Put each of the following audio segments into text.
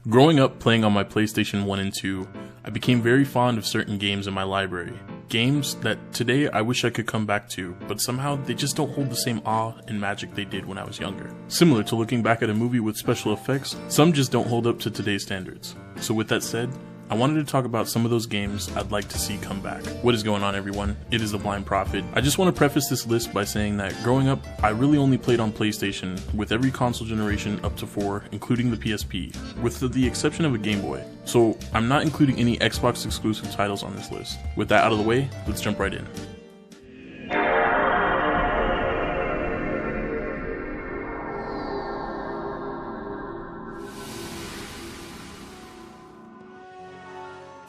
Growing up playing on my PlayStation 1 and 2, I became very fond of certain games in my library. Games that today I wish I could come back to, but somehow they just don't hold the same awe and magic they did when I was younger. Similar to looking back at a movie with special effects, some just don't hold up to today's standards. So with that said, I wanted to talk about some of those games I'd like to see come back. What is going on, everyone? It is the Blind Prophet. I just want to preface this list by saying that growing up, I really only played on PlayStation with every console generation up to 4, including the PSP, with the exception of a Game Boy. So I'm not including any Xbox exclusive titles on this list. With that out of the way, let's jump right in.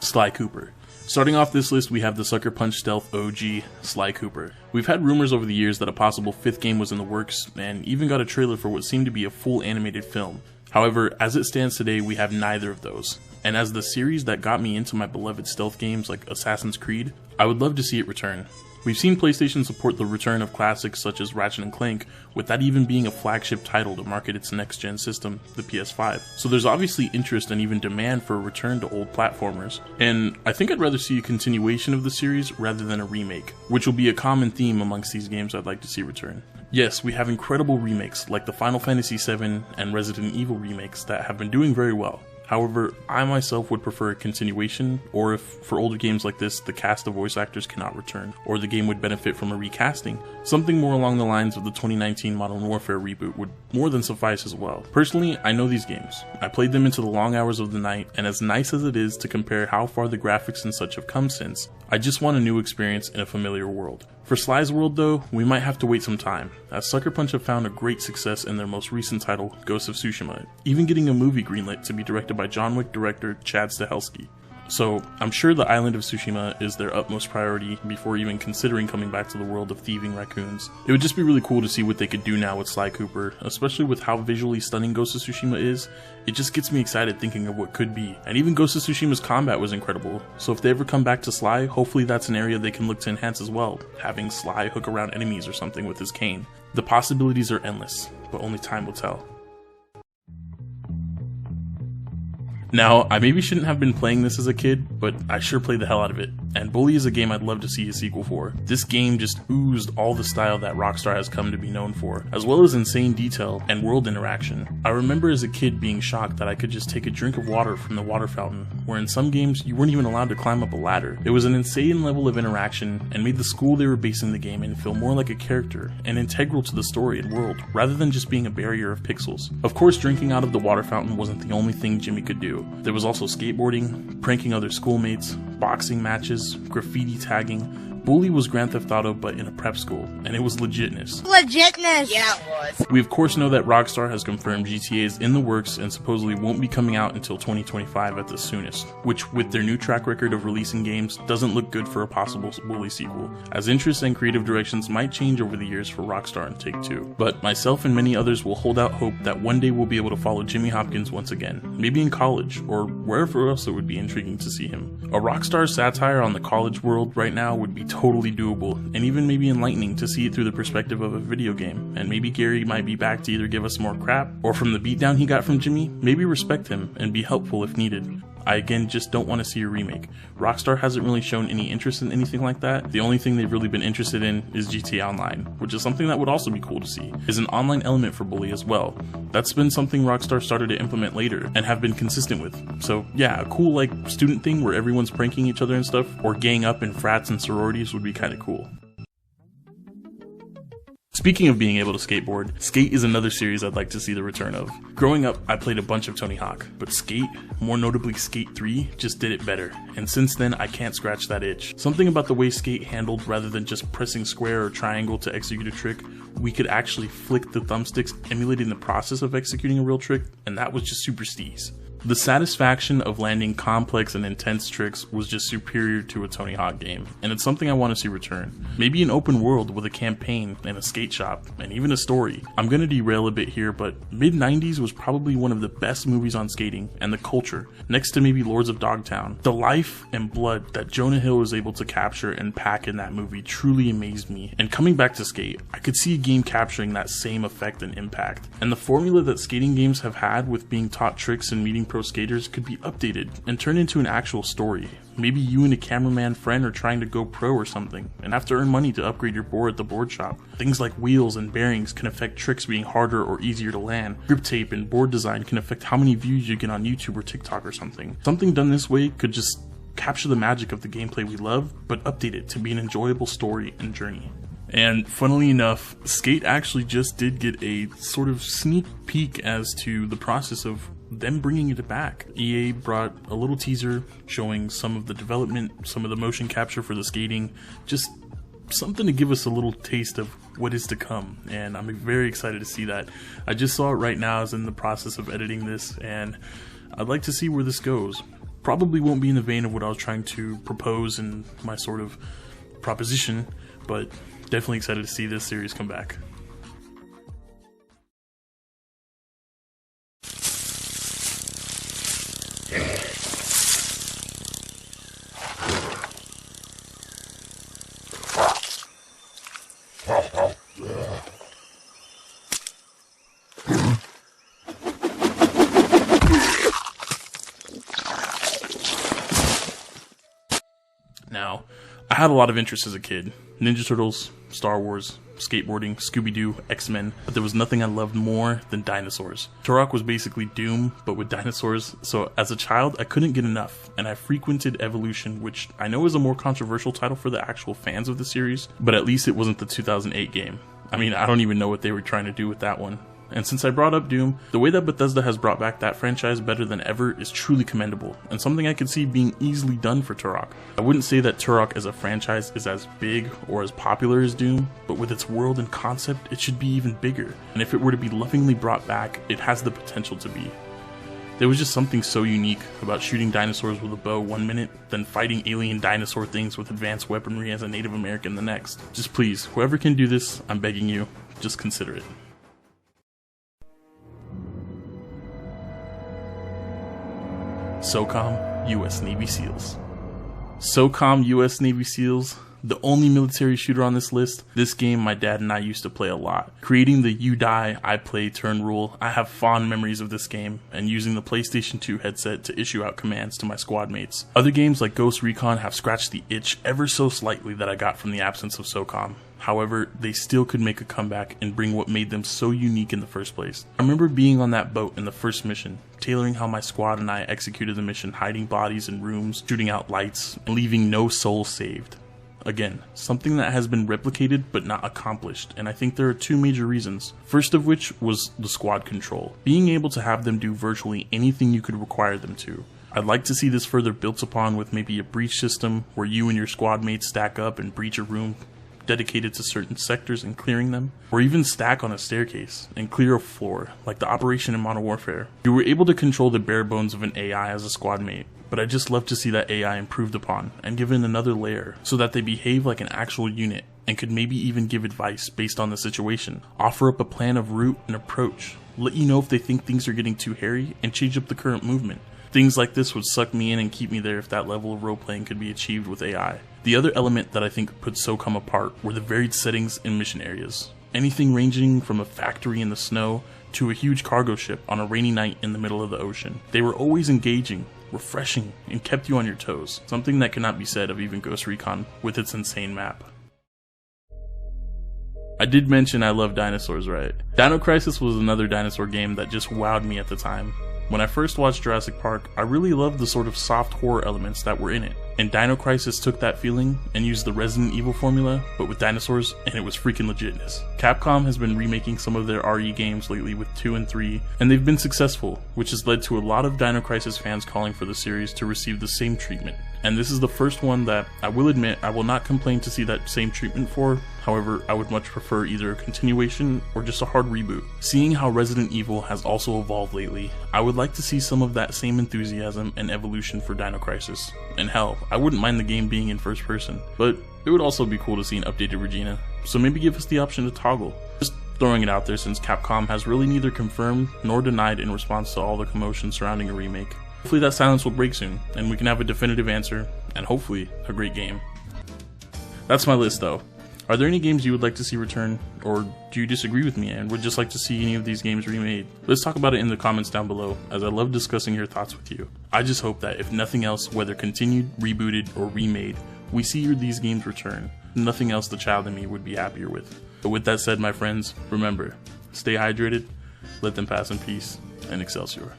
Sly Cooper. Starting off this list, we have the Sucker Punch Stealth OG, Sly Cooper. We've had rumors over the years that a possible 5th game was in the works, and even got a trailer for what seemed to be a full animated film. However, as it stands today, we have neither of those. And as the series that got me into my beloved stealth games like Assassin's Creed, I would love to see it return. We've seen PlayStation support the return of classics such as Ratchet & Clank, with that even being a flagship title to market its next-gen system, the PS5. So there's obviously interest and even demand for a return to old platformers. And I think I'd rather see a continuation of the series rather than a remake, which will be a common theme amongst these games I'd like to see return. Yes, we have incredible remakes like the Final Fantasy VII and Resident Evil remakes that have been doing very well. However, I myself would prefer a continuation, or if for older games like this, the cast of voice actors cannot return, or the game would benefit from a recasting, something more along the lines of the 2019 Modern Warfare reboot would more than suffice as well. Personally, I know these games. I played them into the long hours of the night, and as nice as it is to compare how far the graphics and such have come since, I just want a new experience in a familiar world. For Sly's world though, we might have to wait some time, as Sucker Punch have found a great success in their most recent title, Ghost of Tsushima, even getting a movie greenlit to be directed by John Wick director Chad Stahelski. So, I'm sure the island of Tsushima is their utmost priority before even considering coming back to the world of thieving raccoons. It would just be really cool to see what they could do now with Sly Cooper, especially with how visually stunning Ghost of Tsushima is. It just gets me excited thinking of what could be. And even Ghost of Tsushima's combat was incredible, so if they ever come back to Sly, hopefully that's an area they can look to enhance as well, having Sly hook around enemies or something with his cane. The possibilities are endless, but only time will tell. Now, I maybe shouldn't have been playing this as a kid, but I sure played the hell out of it, and Bully is a game I'd love to see a sequel for. This game just oozed all the style that Rockstar has come to be known for, as well as insane detail and world interaction. I remember as a kid being shocked that I could just take a drink of water from the water fountain, where in some games you weren't even allowed to climb up a ladder. It was an insane level of interaction, and made the school they were basing the game in feel more like a character, and integral to the story and world, rather than just being a barrier of pixels. Of course, drinking out of the water fountain wasn't the only thing Jimmy could do. There was also skateboarding, pranking other schoolmates, boxing matches, graffiti tagging. Bully was Grand Theft Auto but in a prep school, and it was legitness. Legitness! Yeah, it was. We of course know that Rockstar has confirmed GTA is in the works and supposedly won't be coming out until 2025 at the soonest, which with their new track record of releasing games doesn't look good for a possible Bully sequel, as interests and creative directions might change over the years for Rockstar and Take-Two. But myself and many others will hold out hope that one day we'll be able to follow Jimmy Hopkins once again, maybe in college, or wherever else it would be intriguing to see him. A Rockstar satire on the college world right now would be totally doable, and even maybe enlightening to see it through the perspective of a video game, and maybe Gary might be back to either give us more crap, or from the beatdown he got from Jimmy, maybe respect him and be helpful if needed. I again just don't want to see a remake. Rockstar hasn't really shown any interest in anything like that. The only thing they've really been interested in is GTA Online, which is something that would also be cool to see, is an online element for Bully as well. That's been something Rockstar started to implement later, and have been consistent with. So yeah, a cool like student thing where everyone's pranking each other and stuff, or gang up in frats and sororities would be kinda cool. Speaking of being able to skateboard, Skate is another series I'd like to see the return of. Growing up, I played a bunch of Tony Hawk, but Skate, more notably Skate 3, just did it better, and since then I can't scratch that itch. Something about the way Skate handled, rather than just pressing square or triangle to execute a trick, we could actually flick the thumbsticks, emulating the process of executing a real trick, and that was just super steez. The satisfaction of landing complex and intense tricks was just superior to a Tony Hawk game, and it's something I want to see return. Maybe an open world with a campaign and a skate shop, and even a story. I'm gonna derail a bit here, but mid-90s was probably one of the best movies on skating and the culture, next to maybe Lords of Dogtown. The life and blood that Jonah Hill was able to capture and pack in that movie truly amazed me, and coming back to Skate, I could see a game capturing that same effect and impact. And the formula that skating games have had with being taught tricks and meeting pro skaters could be updated and turned into an actual story. Maybe you and a cameraman friend are trying to go pro or something and have to earn money to upgrade your board at the board shop. Things like wheels and bearings can affect tricks being harder or easier to land. Grip tape and board design can affect how many views you get on YouTube or TikTok or something. Something done this way could just capture the magic of the gameplay we love, but update it to be an enjoyable story and journey. And funnily enough, Skate actually just did get a sort of sneak peek as to the process of them bringing it back. EA brought a little teaser showing some of the development, some of the motion capture for the skating, just something to give us a little taste of what is to come, and I'm very excited to see that. I just saw it right now. I was in the process of editing this, and I'd like to see where this goes. Probably won't be in the vein of what I was trying to propose in my sort of proposition, but definitely excited to see this series come back. Now, I had a lot of interests as a kid. Ninja Turtles, Star Wars, skateboarding, Scooby-Doo, X-Men, but there was nothing I loved more than dinosaurs. Turok was basically Doom, but with dinosaurs, so as a child I couldn't get enough, and I frequented Evolution, which I know is a more controversial title for the actual fans of the series, but at least it wasn't the 2008 game. I mean, I don't even know what they were trying to do with that one. And since I brought up Doom, the way that Bethesda has brought back that franchise better than ever is truly commendable, and something I could see being easily done for Turok. I wouldn't say that Turok as a franchise is as big or as popular as Doom, but with its world and concept, it should be even bigger, and if it were to be lovingly brought back, it has the potential to be. There was just something so unique about shooting dinosaurs with a bow one minute, then fighting alien dinosaur things with advanced weaponry as a Native American the next. Just please, whoever can do this, I'm begging you, just consider it. Socom, US Navy SEALs. Socom, US Navy SEALs, the only military shooter on this list. This game my dad and I used to play a lot. Creating the you die, I play turn rule, I have fond memories of this game, and using the PlayStation 2 headset to issue out commands to my squad mates. Other games like Ghost Recon have scratched the itch ever so slightly that I got from the absence of Socom. However, they still could make a comeback and bring what made them so unique in the first place. I remember being on that boat in the first mission, tailoring how my squad and I executed the mission, hiding bodies in rooms, shooting out lights, and leaving no soul saved. Again, something that has been replicated but not accomplished, and I think there are two major reasons. First of which was the squad control. Being able to have them do virtually anything you could require them to. I'd like to see this further built upon with maybe a breach system where you and your squad mates stack up and breach a room dedicated to certain sectors and clearing them, or even stack on a staircase and clear a floor, like the operation in Modern Warfare. You were able to control the bare bones of an AI as a squad mate, but I'd just love to see that AI improved upon and given another layer so that they behave like an actual unit and could maybe even give advice based on the situation, offer up a plan of route and approach, let you know if they think things are getting too hairy, and change up the current movement. Things like this would suck me in and keep me there if that level of role-playing could be achieved with AI. The other element that I think put Socom apart were the varied settings in mission areas. Anything ranging from a factory in the snow to a huge cargo ship on a rainy night in the middle of the ocean. They were always engaging, refreshing, and kept you on your toes, something that cannot be said of even Ghost Recon with its insane map. I did mention I love dinosaurs, right? Dino Crisis was another dinosaur game that just wowed me at the time. When I first watched Jurassic Park, I really loved the sort of soft horror elements that were in it, and Dino Crisis took that feeling and used the Resident Evil formula, but with dinosaurs, and it was freaking legitness. Capcom has been remaking some of their RE games lately with 2 and 3, and they've been successful, which has led to a lot of Dino Crisis fans calling for the series to receive the same treatment. And this is the first one that, I will admit, I will not complain to see that same treatment for. However, I would much prefer either a continuation or just a hard reboot. Seeing how Resident Evil has also evolved lately, I would like to see some of that same enthusiasm and evolution for Dino Crisis. And hell, I wouldn't mind the game being in first person, but it would also be cool to see an updated Regina, so maybe give us the option to toggle. Just throwing it out there since Capcom has really neither confirmed nor denied in response to all the commotion surrounding a remake. Hopefully that silence will break soon, and we can have a definitive answer, and hopefully a great game. That's my list though. Are there any games you would like to see return, or do you disagree with me and would just like to see any of these games remade? Let's talk about it in the comments down below, as I love discussing your thoughts with you. I just hope that if nothing else, whether continued, rebooted, or remade, we see these games return. Nothing else the child in me would be happier with. But with that said, my friends, remember, stay hydrated, let them pass in peace, and Excelsior.